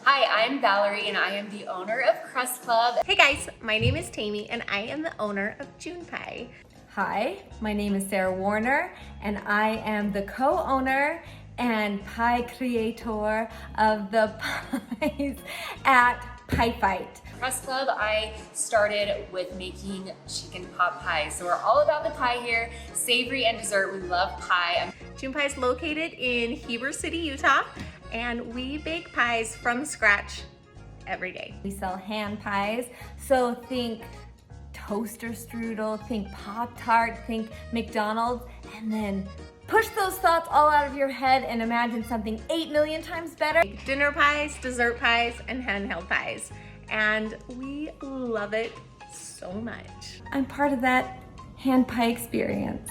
Hi, I'm Valerie and I am the owner of Crust Club. Hey guys, my name is Tehmi and I am the owner of June Pie. Hi, my name is Sarah Warner and I am the co-owner and pie creator of the pies at Pie Fight. Crust Club, I started with making chicken pot pies. So we're all about the pie here, savory and dessert. We love pie. June Pie is located in Heber City, Utah, and we bake pies from scratch every day. We sell hand pies, so think toaster strudel, think Pop-Tart, think McDonald's, and then push those thoughts all out of your head and imagine something 8 million times better. Dinner pies, dessert pies, and handheld pies. And we love it so much. I'm part of that hand pie experience.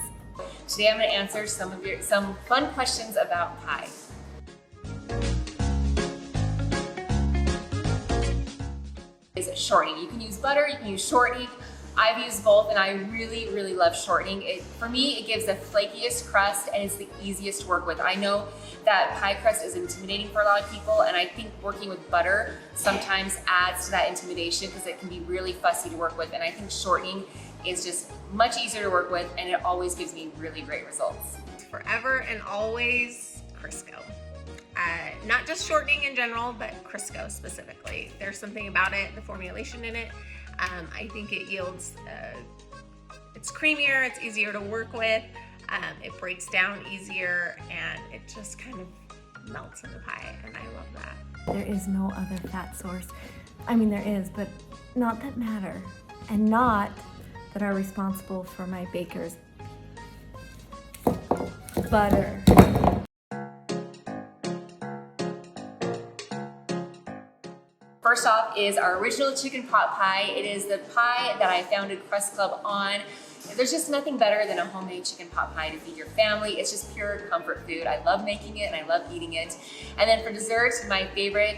Today I'm going to answer some fun questions about pie. Is shortening. You can use butter, you can use shortening. I've used both and I really love shortening. For me, it gives the flakiest crust and it's the easiest to work with. I know that pie crust is intimidating for a lot of people, and I think working with butter sometimes adds to that intimidation because it can be really fussy to work with. And I think shortening is just much easier to work with, and it always gives me really great results. Forever and always Crisco. Not just shortening in general, but Crisco specifically. There's something about it, the formulation in it. I think it yields, it's creamier, it's easier to work with, it breaks down easier, and it just kind of melts in the pie, and I love that. There is no other fat source. I mean, there is, but not that matter, and not that are responsible for my baker's butter. First off is our original chicken pot pie. It is the pie that I founded Crust Club on. There's just nothing better than a homemade chicken pot pie to feed your family. It's just pure comfort food. I love making it and I love eating it. And then for dessert, my favorite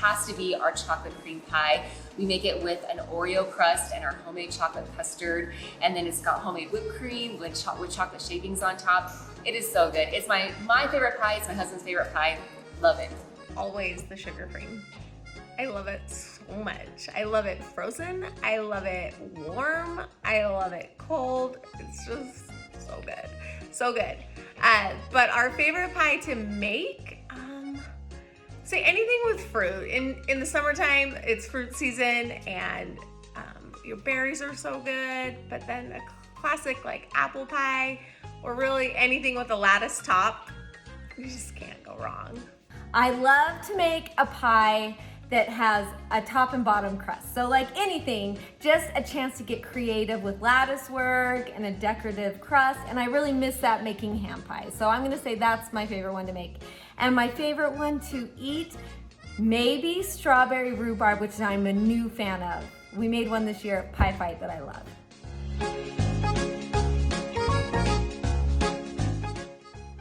has to be our chocolate cream pie. We make it with an Oreo crust and our homemade chocolate custard. And then it's got homemade whipped cream with chocolate shavings on top. It is so good. It's my favorite pie. It's my husband's favorite pie. Love it. Always the sugar cream. I love it so much. I love it frozen. I love it warm. I love it cold. It's just so good. So good. But our favorite pie to make, say anything with fruit. In the summertime, it's fruit season and your berries are so good, but then a classic like apple pie or really anything with a lattice top, you just can't go wrong. I love to make a pie that has a top and bottom crust. So like anything, just a chance to get creative with lattice work and a decorative crust. And I really miss that making hand pies. So I'm gonna say that's my favorite one to make. And my favorite one to eat, maybe strawberry rhubarb, which I'm a new fan of. We made one this year at Pie Fight that I love.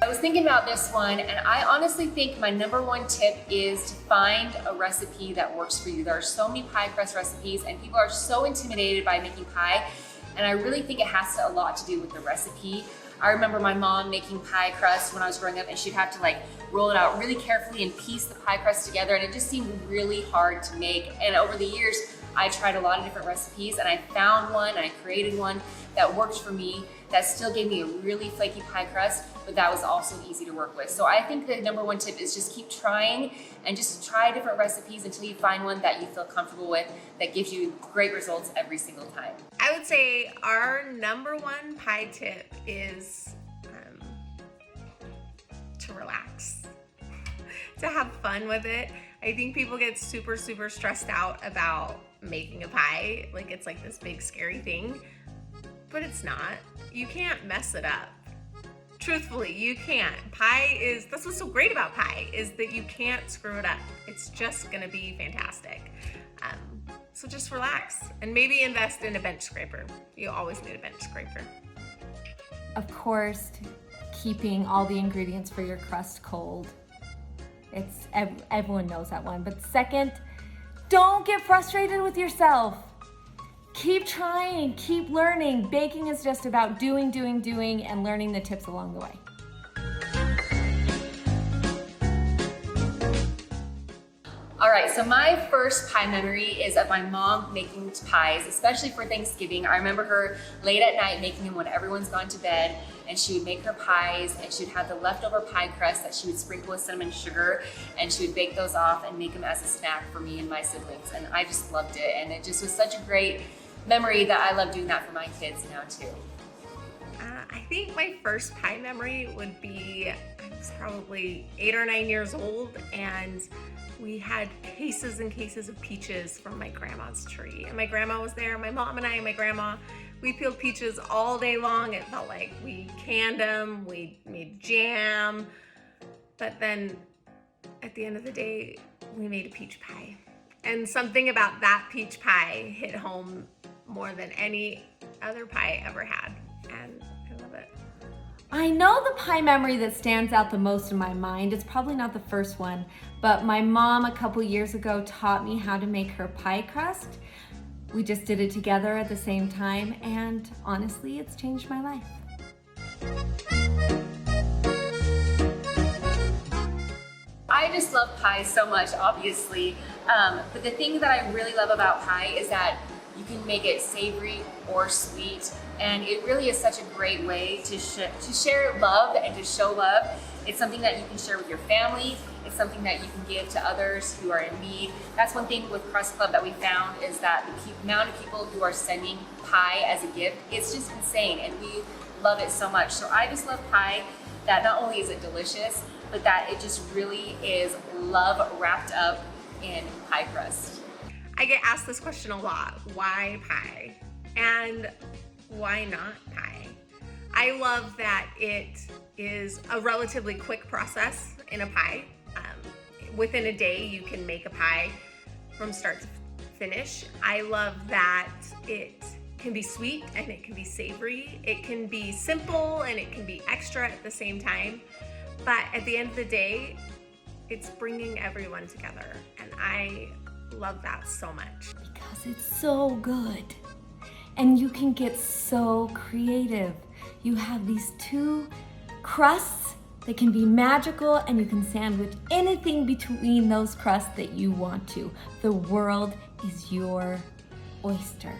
I was thinking about this one, and I honestly think my #1 tip is to find a recipe that works for you. There are so many pie crust recipes, and people are so intimidated by making pie, and I really think it has a lot to do with the recipe. I remember my mom making pie crust when I was growing up, and she'd have to like roll it out really carefully and piece the pie crust together, and it just seemed really hard to make. And over the years, I tried a lot of different recipes, and I found one, and I created one that worked for me, that still gave me a really flaky pie crust, but that was also easy to work with. So I think the #1 tip is just keep trying and just try different recipes until you find one that you feel comfortable with, that gives you great results every single time. I would say our #1 pie tip is to relax, to have fun with it. I think people get super stressed out about making a pie, like it's like this big scary thing, but it's not. You can't mess it up. Truthfully, you can't. That's what's so great about pie, is that you can't screw it up. It's just gonna be fantastic. So just relax and maybe invest in a bench scraper. You always need a bench scraper. Of course, keeping all the ingredients for your crust cold. Everyone knows that one. But second, don't get frustrated with yourself. Keep trying, keep learning. Baking is just about doing, and learning the tips along the way. All right, so my first pie memory is of my mom making pies, especially for Thanksgiving. I remember her late at night making them when everyone's gone to bed, and she would make her pies, and she would have the leftover pie crust that she would sprinkle with cinnamon sugar, and she would bake those off and make them as a snack for me and my siblings, and I just loved it, and it just was such a great memory that I love doing that for my kids now too. I think my first pie memory would be, I was probably 8 or 9 years old, and we had cases and cases of peaches from my grandma's tree. And my grandma was there, my mom and I and my grandma, we peeled peaches all day long. It felt like we canned them, we made jam, but then at the end of the day, we made a peach pie. And something about that peach pie hit home more than any other pie I ever had. And I love it. I know the pie memory that stands out the most in my mind. It's probably not the first one, but my mom a couple years ago taught me how to make her pie crust. We just did it together at the same time, and honestly, it's changed my life. I just love pie so much, obviously, but the thing that I really love about pie is that you can make it savory or sweet, and it really is such a great way to share love and to show love. It's something that you can share with your family. It's something that you can give to others who are in need. That's one thing with Crust Club that we found, is that the amount of people who are sending pie as a gift, it's just insane, and we love it so much. So I just love pie that not only is it delicious, but that it just really is love wrapped up in pie crust. I get asked this question a lot, why pie? And why not pie? I love that it is a relatively quick process in a pie. Within a day, you can make a pie from start to finish. I love that it can be sweet and it can be savory. It can be simple and it can be extra at the same time. But at the end of the day, it's bringing everyone together. And I love that so much. Because it's so good. And you can get so creative. You have these two crusts that can be magical, and you can sandwich anything between those crusts that you want to. The world is your oyster.